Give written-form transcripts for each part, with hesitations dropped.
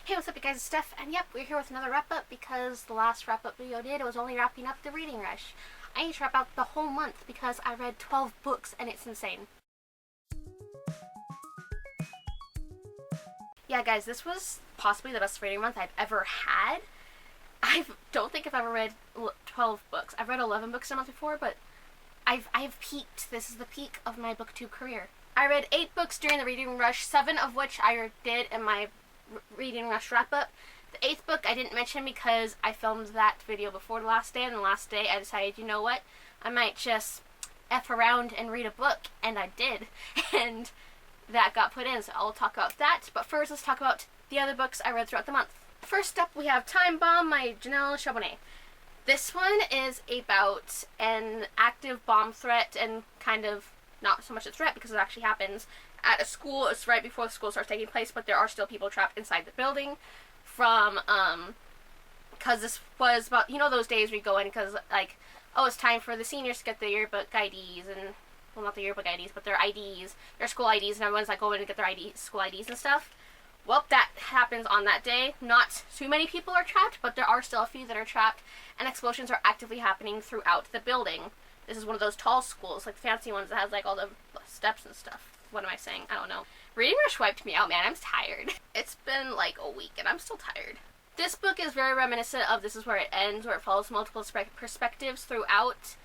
Hey, what's up you guys, it's Steph, and yep, we're here with another wrap-up because the last wrap-up video I did was only wrapping up the reading rush. I need to wrap out the whole month because I read 12 books and it's insane. Yeah guys, this was possibly the best reading month I've ever had. I don't think I've ever read 12 books. I've read 11 books a month before, but I've peaked. This is the peak of my booktube career. I read 8 books during the reading rush, 7 of which I did in my reading rush wrap-up. The 8th book I didn't mention because I filmed that video before the last day, and the last day I decided, you know what, I might just F around and read a book, and I did, and that got put in, so I'll talk about that. But first, let's talk about the other books I read throughout the month. First up, we have Time Bomb by Janelle Charbonnet. This one is about an active bomb threat, and kind of not so much a threat because it actually happens at a school. It's right before the school starts taking place, but there are still people trapped inside the building from, because this was about, you know, those days where you go in because, like, oh, it's time for the seniors to get their yearbook IDs, and, well, not the yearbook IDs, but their IDs, their school IDs, and everyone's, like, going to get their school IDs and stuff. Well, that happens on that day. Not too many people are trapped, but there are still a few that are trapped, and explosions are actively happening throughout the building. This is one of those tall schools, like the fancy ones that has, like, all the steps and stuff. What am I saying? I don't know. Reading rush wiped me out, man. I'm tired. It's been like a week and I'm still tired. This book is very reminiscent of This Is Where It Ends, where it follows multiple perspectives throughout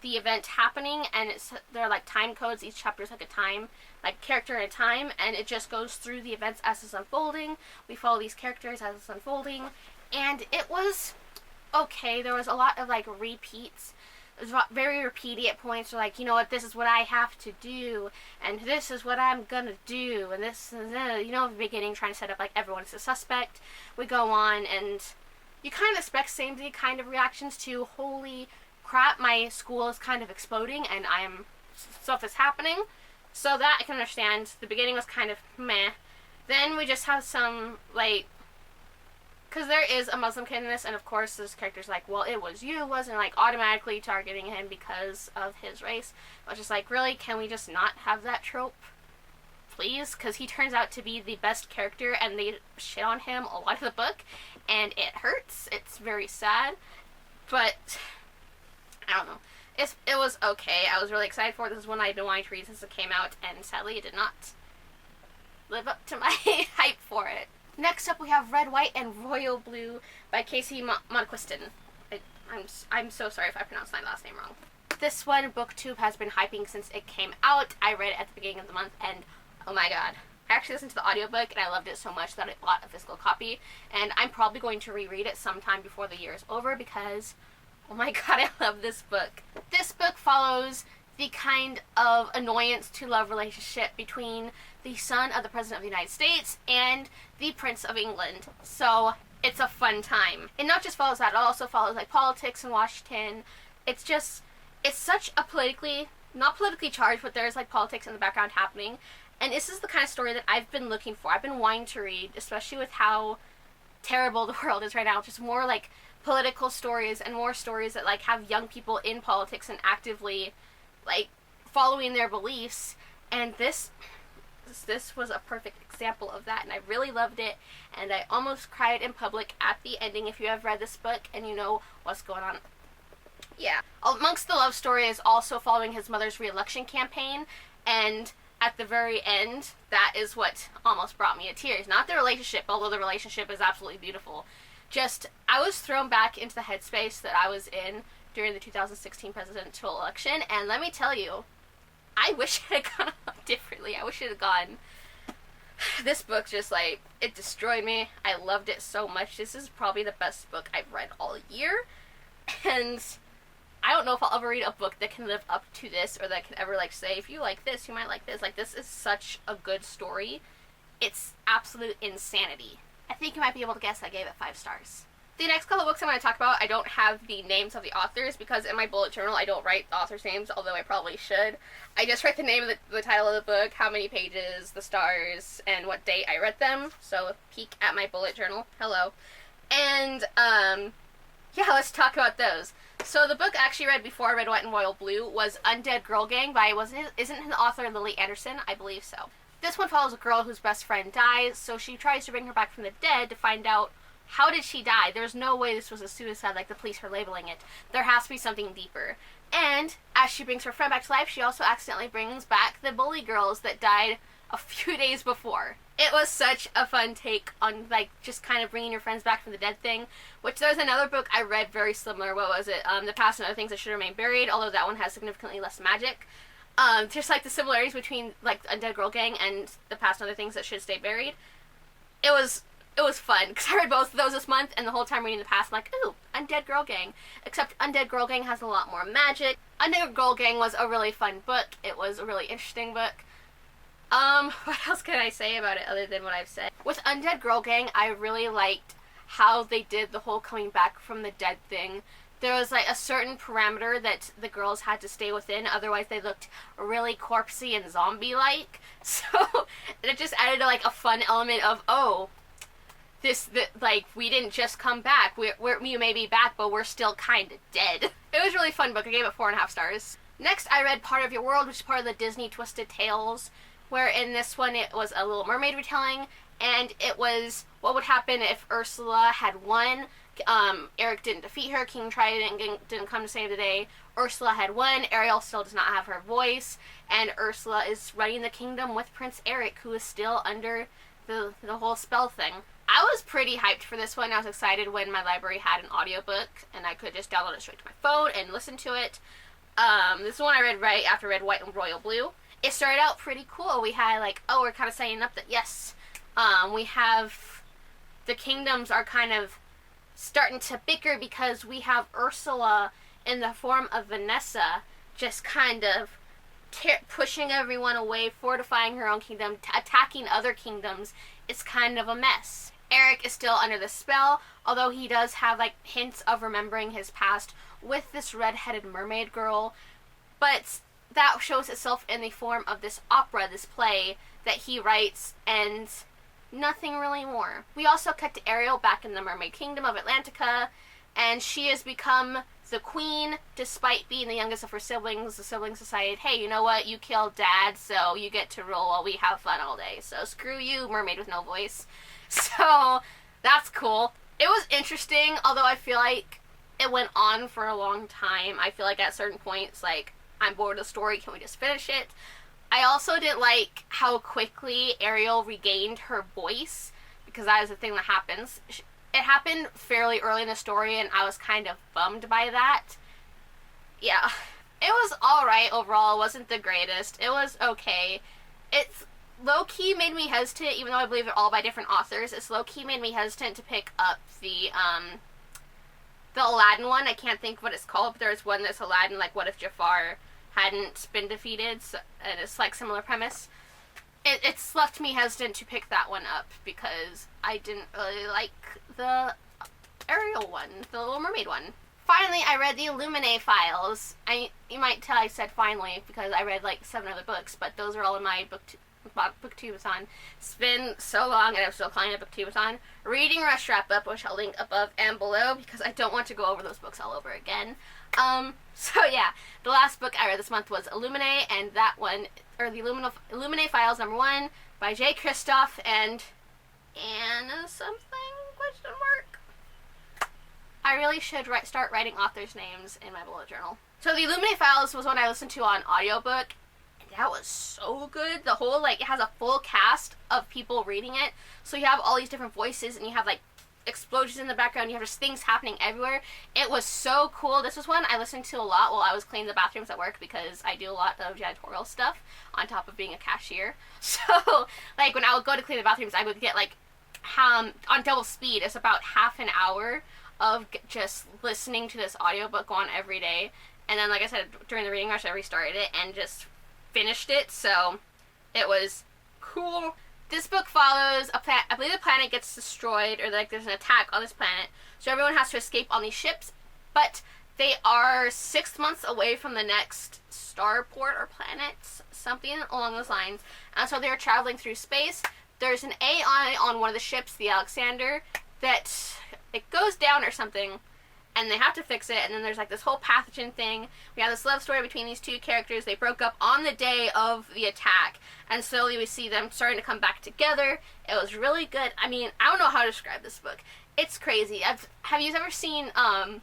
the event happening, and there are like time codes. Each chapter is like a time, like character at a time, and it just goes through the events as it's unfolding. We follow these characters as it's unfolding, and it was okay. There was a lot of like repeats. It was very repeaty at points, like, you know what, this is what I have to do, and this is what I'm gonna do, and this is, you know, the beginning trying to set up, like, everyone's a suspect. We go on, and you kind of expect same kind of reactions to, holy crap, my school is kind of exploding, and stuff is happening, so that I can understand. The beginning was kind of meh. Then we just have some, like, because there is a Muslim kid in this, and of course this character's like, well, it was you, wasn't, like, automatically targeting him because of his race. I was just like, really, can we just not have that trope, please? Because he turns out to be the best character, and they shit on him a lot of the book, and it hurts. It's very sad, but I don't know. It was okay. I was really excited for it. This is one I've been wanting to read since it came out, and sadly it did not live up to my hype for it. Next up, we have Red, White, and Royal Blue by Casey Monquiston. I'm so sorry if I pronounced my last name wrong. This one, BookTube has been hyping since it came out. I read it at the beginning of the month, and oh my god. I actually listened to the audiobook, and I loved it so much that I bought a physical copy, and I'm probably going to reread it sometime before the year is over because, oh my god, I love this book. This book follows the kind of annoyance to love relationship between the son of the President of the United States and the Prince of England. So it's a fun time. It not just follows that, it also follows like politics in Washington. It's such a not politically charged, but there's like politics in the background happening. And this is the kind of story that I've been looking for. I've been wanting to read, especially with how terrible the world is right now. Just more like political stories and more stories that like have young people in politics and actively like following their beliefs, and this was a perfect example of that, and I really loved it, and I almost cried in public at the ending. If you have read this book and you know what's going on. Yeah. Amongst the love story is also following his mother's re-election campaign, and at the very end, that is what almost brought me to tears. Not the relationship, although the relationship is absolutely beautiful. Just, I was thrown back into the headspace that I was in during the 2016 presidential election, and let me tell you, I wish it had gone out differently. I wish it had gone. This book just, like, it destroyed me. I loved it so much. This is probably the best book I've read all year, and I don't know if I'll ever read a book that can live up to this, or that can ever, like, say, if you like this, you might like this. Like, this is such a good story. It's absolute insanity. I think you might be able to guess I gave it 5 stars. The next couple of books I'm going to talk about, I don't have the names of the authors because in my bullet journal I don't write the authors' names, although I probably should. I just write the name of the title of the book, how many pages, the stars, and what date I read them. So peek at my bullet journal. Hello. And, yeah, let's talk about those. So the book I actually read before I read White and Royal Blue was Undead Girl Gang by, isn't the author Lily Anderson? I believe so. This one follows a girl whose best friend dies, so she tries to bring her back from the dead to find out how did she die. There's no way this was a suicide like the police are labeling it. There has to be something deeper. And as she brings her friend back to life, she also accidentally brings back the bully girls that died a few days before. It was such a fun take on, like, just kind of bringing your friends back from the dead thing, which there's another book I read very similar. What was it? The Past and Other Things That Should Remain Buried, although that one has significantly less magic. Just, like, the similarities between, like, Undead Girl Gang and The Past and Other Things That Should Stay Buried. It was fun, because I read both of those this month, and the whole time reading The Past, I'm like, ooh, Undead Girl Gang. Except Undead Girl Gang has a lot more magic. Undead Girl Gang was a really fun book. It was a really interesting book. What else can I say about it other than what I've said? With Undead Girl Gang, I really liked how they did the whole coming back from the dead thing. There was, like, a certain parameter that the girls had to stay within, otherwise they looked really corpsey and zombie-like. So, it just added, like, a fun element of, oh, like, we didn't just come back. We may be back, but we're still kind of dead. It was a really fun book. I gave it 4.5 stars. Next, I read Part of Your World, which is part of the Disney Twisted Tales, where in this one it was a Little Mermaid retelling, and it was what would happen if Ursula had won. Eric didn't defeat her, King Trident didn't come to save the day, Ursula had won, Ariel still does not have her voice, and Ursula is running the kingdom with Prince Eric, who is still under the whole spell thing. I was pretty hyped for this one. I was excited when my library had an audiobook, and I could just download it straight to my phone and listen to it. This one I read right after I read White and Royal Blue. It started out pretty cool. We had, like, we're kind of setting up that, yes, we have, the kingdoms are kind of starting to bicker because we have Ursula in the form of Vanessa just kind of pushing everyone away, fortifying her own kingdom, attacking other kingdoms. It's kind of a mess. Eric is still under the spell, although he does have, like, hints of remembering his past with this red-headed mermaid girl, but that shows itself in the form of this opera, this play that he writes, and nothing really more. We also cut to Ariel back in the Mermaid Kingdom of Atlantica, and she has become the queen, despite being the youngest of her siblings. The siblings decided, hey, you know what, you killed Dad, so you get to rule while we have fun all day. So screw you, mermaid with no voice. So that's cool. It was interesting, although I feel like it went on for a long time. I feel like at certain points, like, I'm bored of the story, can we just finish it? I also didn't like how quickly Ariel regained her voice, because that is the thing that happens. It happened fairly early in the story, and I was kind of bummed by that. Yeah. It was alright overall. It wasn't the greatest. It was okay. It's low-key made me hesitant, even though I believe they're all by different authors. It's low-key made me hesitant to pick up the Aladdin one. I can't think what it's called, but there's one that's Aladdin, like, what if Jafar hadn't been defeated, so, and it's like similar premise. It's left me hesitant to pick that one up because I didn't really like the Ariel one, the Little Mermaid one. Finally, I read the Illuminae files. You might tell I said finally because I read like 7 other books, but those are all in my booktubeathon. It's been so long and I'm still calling it booktubeathon. Reading Rush Wrap Up, which I'll link above and below because I don't want to go over those books all over again. So yeah, the last book I read this month was Illuminae, and that one, or the Illuminae Files #1 by J. Kristoff and Anna something, ? I really should start writing authors' names in my bullet journal. So the Illuminae Files was one I listened to on audiobook, and that was so good. The whole, like, it has a full cast of people reading it, so you have all these different voices, and you have, like, explosions in the background, you have just things happening everywhere. It was so cool. This was one I listened to a lot while I was cleaning the bathrooms at work because I do a lot of janitorial stuff on top of being a cashier. So, like, when I would go to clean the bathrooms, I would get, like, on double speed. It's about half an hour of just listening to this audiobook on every day. And then, like I said, during the reading rush, I restarted it and just finished it. So, it was cool. This book follows a planet. I believe the planet gets destroyed, or like there's an attack on this planet, so everyone has to escape on these ships, but they are 6 months away from the next starport or planet, something along those lines, and so they're traveling through space. There's an AI on one of the ships, the Alexander, that it goes down or something, and they have to fix it, and then there's like this whole pathogen thing. We have this love story between these two characters. They broke up on the day of the attack, and slowly we see them starting to come back together. It was really good. I mean, I don't know how to describe this book. It's crazy. Have you ever seen, I'm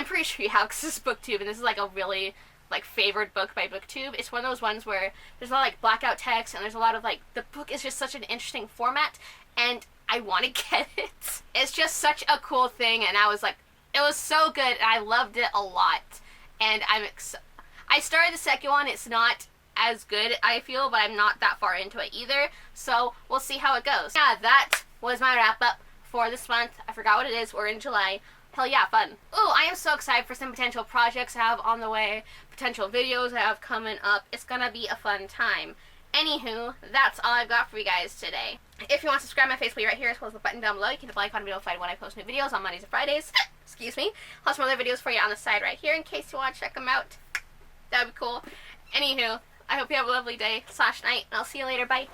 pretty sure you have, because this is BookTube, and this is like a really like favored book by BookTube. It's one of those ones where there's a lot of like blackout text, and there's a lot of like, the book is just such an interesting format, and I want to get it. It's just such a cool thing, and I was like, it was so good, and I loved it a lot. And I started the second one. It's not as good, I feel, but I'm not that far into it either. So we'll see how it goes. Yeah, that was my wrap up for this month. I forgot what it is. We're in July. Hell yeah, fun. Ooh, I am so excited for some potential projects I have on the way, potential videos I have coming up. It's gonna be a fun time. Anywho, that's all I've got for you guys today. If you want to subscribe, my face will be right here, as well as the button down below. You can hit the icon to be notified when I post new videos on Mondays and Fridays. Excuse me. I'll have some other videos for you on the side right here in case you want to check them out. That would be cool. Anywho, I hope you have a lovely day / night, and I'll see you later. Bye.